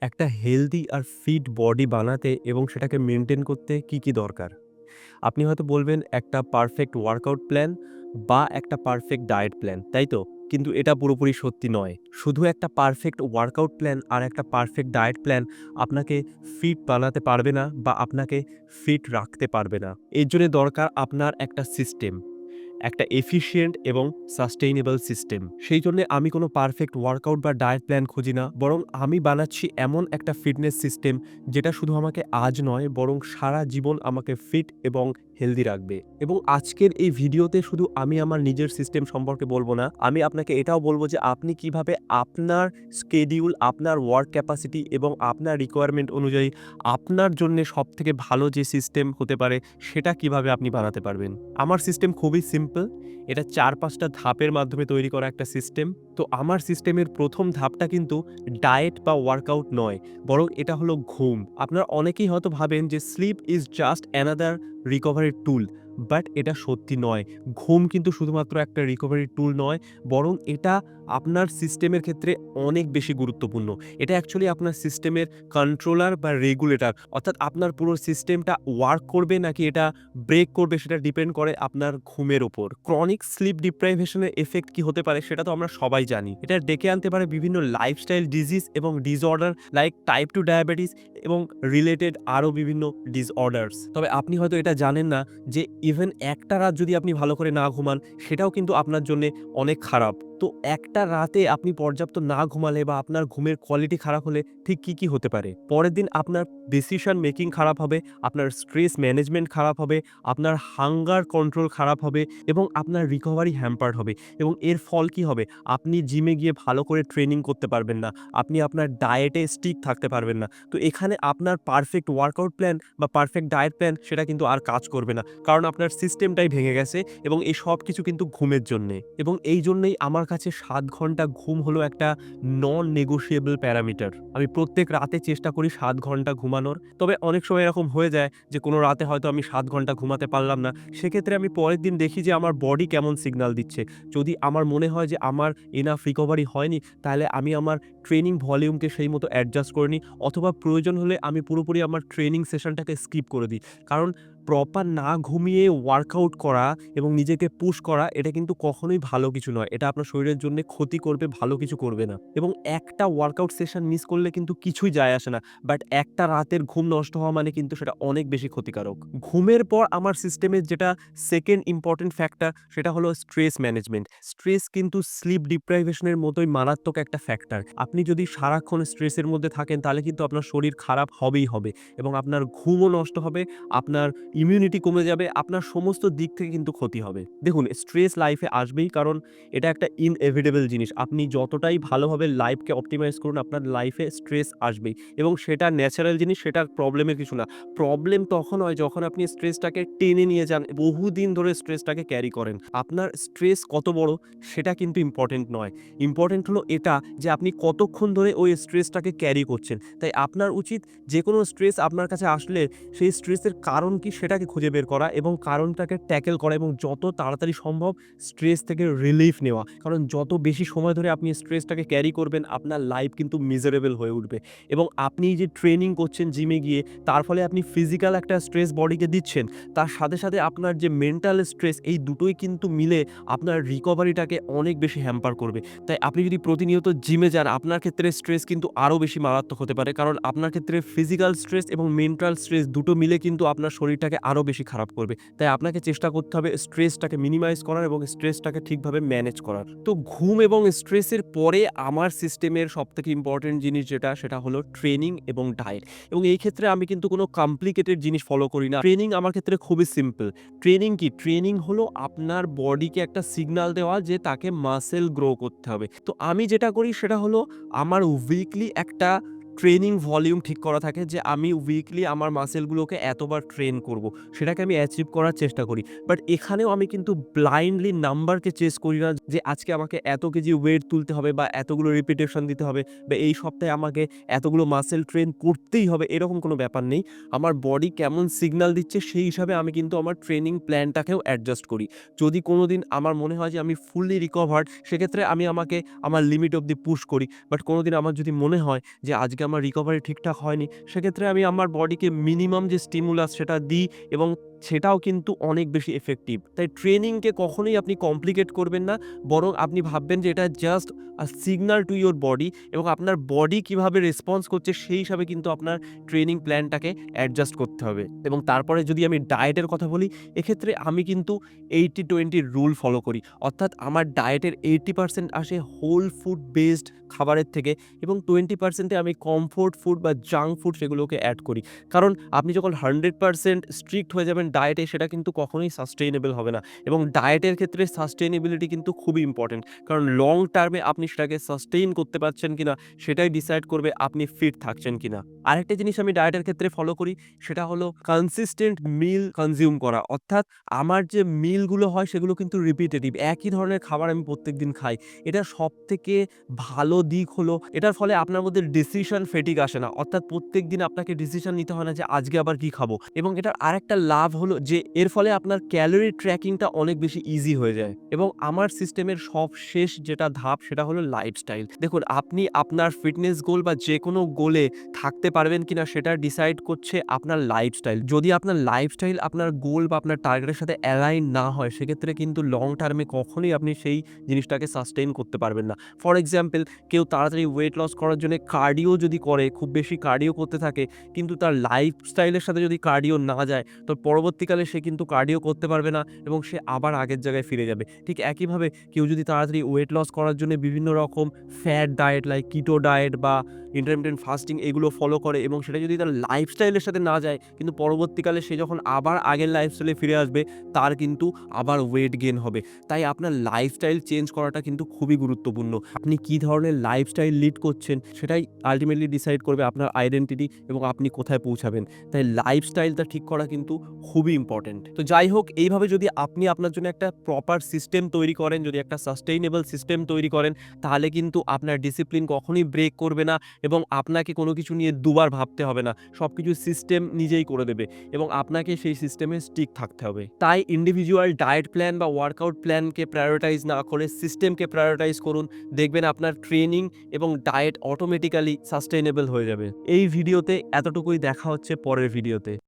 একটা হেলদি আর fit body বানাতে এবং সেটাকে মেনটেন করতে কি দরকার? আপনি হয়তো বলবেন একটা পারফেক্ট ওয়ার্কআউট প্ল্যান বা একটা পারফেক্ট ডায়েট প্ল্যান, তাই তো? কিন্তু এটা পুরোপুরি সত্যি নয়। শুধু একটা পারফেক্ট ওয়ার্কআউট প্ল্যান আর একটা পারফেক্ট ডায়েট প্ল্যান আপনাকে ফিট বানাতে পারবে না বা আপনাকে ফিট রাখতে পারবে না। এর জন্যে দরকার আপনার একটা সিস্টেম। একটা এফিশিয়েন্ট এবং সাস্টেইনেবল সিস্টেম। সেই জন্যে আমি কোনো পারফেক্ট ওয়ার্কআউট বা ডায়েট প্ল্যান খুঁজি না। বরং আমি বানাচ্ছি এমন একটা ফিটনেস সিস্টেম যেটা শুধু আমাকে আজ নয় বরং সারা জীবন আমাকে ফিট এবং হেলদি রাখবে। এবং আজকের এই ভিডিওতে শুধু আমি আমার নিজের সিস্টেম সম্পর্কে বলব না, আমি আপনাকে এটাও বলব যে আপনি কিভাবে আপনার স্কেডিউল, আপনার ওয়ার্ক ক্যাপাসিটি এবং আপনার রিকোয়ারমেন্ট অনুযায়ী আপনার জন্যে সবথেকে ভালো যে সিস্টেম হতে পারে সেটা কিভাবে আপনি বানাতে পারবেন। আমার সিস্টেম খুবই সিম্পল। এটা ৪-৫টা ধাপের মাধ্যমে তৈরি করা একটা সিস্টেম। তো আমার সিস্টেমের ১ম ধাপটা কিন্তু ডায়েট বা ওয়ার্কআউট নয়, বরং এটা হলো ঘুম। আপনারা অনেকেই হয়তো ভাবেন যে sleep is just another recovery tool. But এটা সত্যি নয়। ঘুম কিন্তু শুধুমাত্র একটা রিকভারি টুল নয়, বরং এটা আপনার সিস্টেমের ক্ষেত্রে অনেক বেশি গুরুত্বপূর্ণ। এটা অ্যাকচুয়ালি আপনার সিস্টেমের কন্ট্রোলার বা রেগুলেটর। অর্থাৎ আপনার পুরো সিস্টেমটা ওয়ার্ক করবে নাকি এটা ব্রেক করবে সেটা ডিপেন্ড করে আপনার ঘুমের উপর। ক্রনিক স্লিপ ডিপ্রাইভেশন এর ইফেক্ট কি হতে পারে সেটা তো আমরা সবাই জানি। এটা ডেকে আনতে পারে বিভিন্ন লাইফস্টাইল ডিজিজ এবং ডিসঅর্ডার লাইক টাইপ 2 ডায়াবেটিস এবং রিলেটেড আরও বিভিন্ন ডিসঅর্ডারস। তবে আপনি হয়তো এটা জানেন না যে ইভেন একটা রাত যদি আপনি ভালো করে না ঘুমান সেটাও কিন্তু আপনার জন্যে অনেক খারাপ। তো একটা রাতে আপনি পর্যাপ্ত না ঘুমালে বা আপনার ঘুমের কোয়ালিটি খারাপ হলে ঠিক কি হতে পারে? পরের দিন আপনার ডিসিশন মেকিং খারাপ হবে, আপনার স্ট্রেস ম্যানেজমেন্ট খারাপ হবে, আপনার হাঙ্গার কন্ট্রোল খারাপ হবে এবং আপনার রিকভারি হ্যাম্পার্ড হবে। এবং এর ফল কি হবে? আপনি জিমে গিয়ে ভালো করে ট্রেনিং করতে পারবেন না। আপনি আপনার ডায়েটে স্টিক থাকতে পারবেন না। তো এখানে আপনার পারফেক্ট ওয়ার্কআউট প্ল্যান বা পারফেক্ট ডায়েট প্ল্যান সেটা কিন্তু আর কাজ করবে না। কারণ আপনার সিস্টেমটাই ভেঙে গেছে এবং এই সবকিছু কিন্তু ঘুমের জন্যে। এবং এই জন্যই আমার কাছে ৭ ঘন্টা ঘুম হলো একটা নন নেগোশিয়েবল প্যারামিটার। আমি প্রত্যেক রাতে চেষ্টা করি ৭ ঘন্টা ঘুমানোর। তবে অনেক সময় এরকম হয়ে যায় যে কোনো রাতে হয়তো আমি ৭ ঘন্টা ঘুমাতে পারলাম না। সেক্ষেত্রে আমি পরের দিন দেখি যে আমার বডি কেমন সিগন্যাল দিচ্ছে। যদি আমার মনে হয় যে আমার এনাফ রিকভারি হয়নি, তাহলে আমি আমার ট্রেনিং ভলিউমকে সেই মতো অ্যাডজাস্ট করে নিই, অথবা প্রয়োজন হলে আমি পুরোপুরি আমার ট্রেনিং সেশনটাকে স্কিপ করে দিই। কারণ প্রপার না ঘুমিয়ে ওয়ার্কআউট করা এবং নিজেকে পুশ করা এটা কিন্তু কখনোই ভালো কিছু নয়। এটা আপনার শরীরের জন্যে ক্ষতি করবে, ভালো কিছু করবে না। এবং একটা ওয়ার্কআউট সেশন মিস করলে কিন্তু কিছুই যায় আসে না। বাট একটা রাতের ঘুম নষ্ট হওয়া মানে কিন্তু সেটা অনেক বেশি ক্ষতিকারক। ঘুমের পর আমার সিস্টেমের যেটা 2nd ইম্পোর্টেন্ট ফ্যাক্টর সেটা হলো স্ট্রেস ম্যানেজমেন্ট। স্ট্রেস কিন্তু স্লিপ ডিপ্রাইভেশন এর মতোই মারাত্মক একটা ফ্যাক্টর। আপনি যদি সারাক্ষণ স্ট্রেসের মধ্যে থাকেন তাহলে কিন্তু আপনার শরীর খারাপ হবেই হবে এবং আপনার ঘুমও নষ্ট হবে, আপনার ইমিউনিটি কমে যাবে, আপনার সমস্ত দিক থেকে কিন্তু ক্ষতি হবে। দেখুন, স্ট্রেস লাইফে আসবেই, কারণ এটা একটা ইনএভিটেবল জিনিস। আপনি যতটাই ভালোভাবে লাইফকে অপটিমাইজ করুন আপনার লাইফে স্ট্রেস আসবেই এবং সেটা ন্যাচারাল জিনিস, সেটা প্রবলেমের কিছু না। প্রবলেম তখন হয় যখন আপনি স্ট্রেসটাকে টেনে নিয়ে যান, বহুদিন ধরে স্ট্রেসটাকে ক্যারি করেন। আপনার স্ট্রেস কত বড় সেটা কিন্তু ইম্পোর্টেন্ট নয়। ইম্পোর্টেন্ট হলো এটা যে আপনি কতক্ষণ ধরে ওই স্ট্রেসটাকে ক্যারি করছেন। তাই আপনার উচিত যেকোনো স্ট্রেস আপনার কাছে আসলে সেই স্ট্রেসের কারণ কি সেটাকে খুঁজে বের করা এবং কারণটাকে ট্যাকেল করা এবং যত তাড়াতাড়ি সম্ভব স্ট্রেস থেকে রিলিফ নেওয়া। কারণ যত বেশি সময় ধরে আপনি স্ট্রেসটাকে ক্যারি করবেন আপনার লাইফ কিন্তু মিজারেবল হয়ে উঠবে। এবং আপনি যে ট্রেনিং করছেন জিমে গিয়ে, তার ফলে আপনি ফিজিক্যাল একটা স্ট্রেস বডিকে দিচ্ছেন। তার সাথে আপনার যে মেন্টাল স্ট্রেস, এই দুটোই কিন্তু মিলে আপনার রিকভারিটাকে অনেক বেশি হ্যাম্পার করবে। তাই আপনি যদি প্রতিনিয়ত জিমে যান আপনার ক্ষেত্রে স্ট্রেস কিন্তু আরও বেশি মারাত্মক হতে পারে। কারণ আপনার ক্ষেত্রে ফিজিক্যাল স্ট্রেস এবং মেন্টাল স্ট্রেস দুটো মিলে কিন্তু আপনার শরীরটাকে আরও বেশি খারাপ করবে। তাই আপনাকে চেষ্টা করতে হবে স্ট্রেসটাকে মিনিমাইজ করার এবং স্ট্রেসটাকে ঠিকভাবে ম্যানেজ করার। তো ঘুম এবং স্ট্রেসের পরে আমার সিস্টেমের সবথেকে ইম্পোর্টেন্ট জিনিস যেটা সেটা হলো ট্রেনিং এবং ডায়েট। এবং এই ক্ষেত্রে আমি কিন্তু কোনো কমপ্লিকেটেড জিনিস ফলো করি না। ট্রেনিং আমার ক্ষেত্রে খুবই সিম্পল। ট্রেনিং কি? ট্রেনিং হলো আপনার বডিকে একটা সিগন্যাল দেওয়া যে তাকে মাসল গ্রো করতে হবে। তো আমি যেটা করি সেটা হলো আমার উইকলি একটা ট্রেনিং ভলিউম ঠিক করা থাকে যে আমি উইকলি আমার মাসেলগুলোকে এতবার ট্রেন করব। সেটাকে আমি অ্যাচিভ করার চেষ্টা করি। বাট এখানেও আমি কিন্তু ব্লাইন্ডলি নাম্বারকে চেস করি না যে আজকে আমাকে এত কেজি ওয়েট তুলতে হবে বা এতগুলো রিপিটেশন দিতে হবে বা এই সপ্তাহে আমাকে এতগুলো মাসেল ট্রেন করতেই হবে, এরকম কোনো ব্যাপার নেই। আমার বডি কেমন সিগন্যাল দিচ্ছে সেই হিসাবে আমি কিন্তু আমার ট্রেনিং প্ল্যানটাকেও অ্যাডজাস্ট করি। যদি কোনোদিন আমার মনে হয় যে আমি ফুললি রিকভার্ড সেক্ষেত্রে আমি আমাকে আমার লিমিট অবধি পুশ করি। বাট কোনোদিন আমার যদি মনে হয় যে আজকে আমার রিকভারি ঠিকঠাক হয়নি, সেক্ষেত্রে আমি আমার বডিকে মিনিমাম যে স্টিমুলাস সেটা দিই এবং সেটাও কিন্তু অনেক বেশি এফেক্টিভ। তাই ট্রেনিংকে কখনোই আপনি কমপ্লিকেট করবেন না, বরং আপনি ভাববেন যে এটা just signal to your body এবং আপনার বডি কিভাবে রেসপন্স করছে সেই হিসাবে কিন্তু আপনার ট্রেনিং প্ল্যানটাকে অ্যাডজাস্ট করতে হবে। এবং তারপরে যদি আমি ডায়েটের কথা বলি, এক্ষেত্রে আমি কিন্তু 80-20 রুল ফলো করি। অর্থাৎ আমার ডায়েটের 80% আসে হোল ফুড বেসড খাবারের থেকে এবং 20% আমি কমফোর্ট ফুড বা জাঙ্ক ফুড সেগুলোকে অ্যাড করি। কারণ আপনি যখন 100% স্ট্রিক্ট হয়ে যাবেন ডায়েটে, সেটা কিন্তু কখনোই সাস্টেইনেবল হবে না এবং ডায়েটের ক্ষেত্রে সাস্টেইনেবিলিটি কিন্তু খুবই ইম্পর্টেন্ট। কারণ লং টার্মে আপনি সেটাকে সাস্টেইন করতে পারছেন কিনা সেটাই ডিসাইড করবে আপনি ফিট থাকছেন কিনা। আরেকটা জিনিস আমি ডায়েটের ক্ষেত্রে ফলো করি, সেটা হলো কনসিস্টেন্ট মিল কনজিউম করা। অর্থাৎ আমার যে মিলগুলো হয় সেগুলো কিন্তু রিপিটেটিভ, একই ধরনের খাবার আমি প্রত্যেকদিন খাই। এটার সবথেকে ভালো দিক হলো এটার ফলে আপনার মধ্যে ডিসিশন ফেটিগ আসে না। অর্থাৎ প্রত্যেকদিন আপনাকে ডিসিশন নিতে হয় না যে আজকে আবার কি খাবো। এবং এটার আরেকটা লাভ হলো যে এর ফলে আপনার ক্যালোরি ট্র্যাকিংটা অনেক বেশি ইজি হয়ে যায়। এবং আমার সিস্টেমের সবশেষ যেটা ধাপ সেটা হলো লাইফস্টাইল। দেখুন, আপনি আপনার ফিটনেস গোল বা যেকোনো গোলে থাকতে পারবেন কিনা সেটা ডিসাইড করছে আপনার লাইফস্টাইল। যদি আপনার লাইফস্টাইল আপনার গোল বা আপনার টার্গেটের সাথে অ্যালাইন না হয়, সেক্ষেত্রে কিন্তু লং টার্মে কখনোই আপনি সেই জিনিসটাকে সাস্টেইন করতে পারবেন না। ফর এক্সাম্পল, কেউ তাড়াতাড়ি ওয়েট লস করার জন্য কার্ডিও যদি করে, খুব বেশি কার্ডিও করতে থাকে, কিন্তু তার লাইফস্টাইলের সাথে যদি কার্ডিও না যায়, তো পরবর্তীকালে সে কিন্তু কার্ডিও করতে পারবে না এবং সে আবার আগের জায়গায় ফিরে যাবে। ঠিক একইভাবে কেউ যদি তাড়াতাড়ি ওয়েট লস করার জন্য বিভিন্ন রকম fat diet like keto diet বা ইন্টারমিটেন্ট ফাস্টিং এগুলো ফলো করে এবং সেটা যদি তার লাইফস্টাইলের সাথে না যায়, কিন্তু পরবর্তীকালে সে যখন আবার আগের লাইফস্টাইলে ফিরে আসবে, তার কিন্তু আবার ওয়েট গেইন হবে। তাই আপনার লাইফস্টাইল চেঞ্জ করাটা কিন্তু খুবই গুরুত্বপূর্ণ। আপনি কী ধরনের লাইফস্টাইল লিড করছেন সেটাই আল্টিমেটলি ডিসাইড করবে আপনার আইডেন্টিটি এবং আপনি কোথায় পৌঁছাবেন। তাই লাইফস্টাইলটা ঠিক করা কিন্তু খুবই ইম্পর্টেন্ট। তো যাই হোক, এইভাবে যদি আপনি আপনার জন্য একটা প্রপার সিস্টেম তৈরি করেন, যদি একটা সাস্টেইনেবল সিস্টেম তৈরি করেন, তাহলে কিন্তু আপনার ডিসিপ্লিন কখনোই ব্রেক করবে না এবং আপনাকে কোনো কিছু নিয়ে দুবার ভাবতে হবে না। সবকিছু সিস্টেম নিজেই করে দেবে এবং আপনাকে সেই সিস্টেমে স্টিক থাকতে হবে। তাই ইন্ডিভিজুয়াল ডায়েট প্ল্যান বা ওয়ার্কআউট প্ল্যানকে প্রায়োরিটাইজ না করে সিস্টেমকে প্রায়োরিটাইজ করুন। দেখবেন আপনার ট্রেনিং এবং ডায়েট অটোমেটিক্যালি সাস্টেইনেবল হয়ে যাবে। এই ভিডিওতে এতটুকুই, দেখা হচ্ছে পরের ভিডিওতে।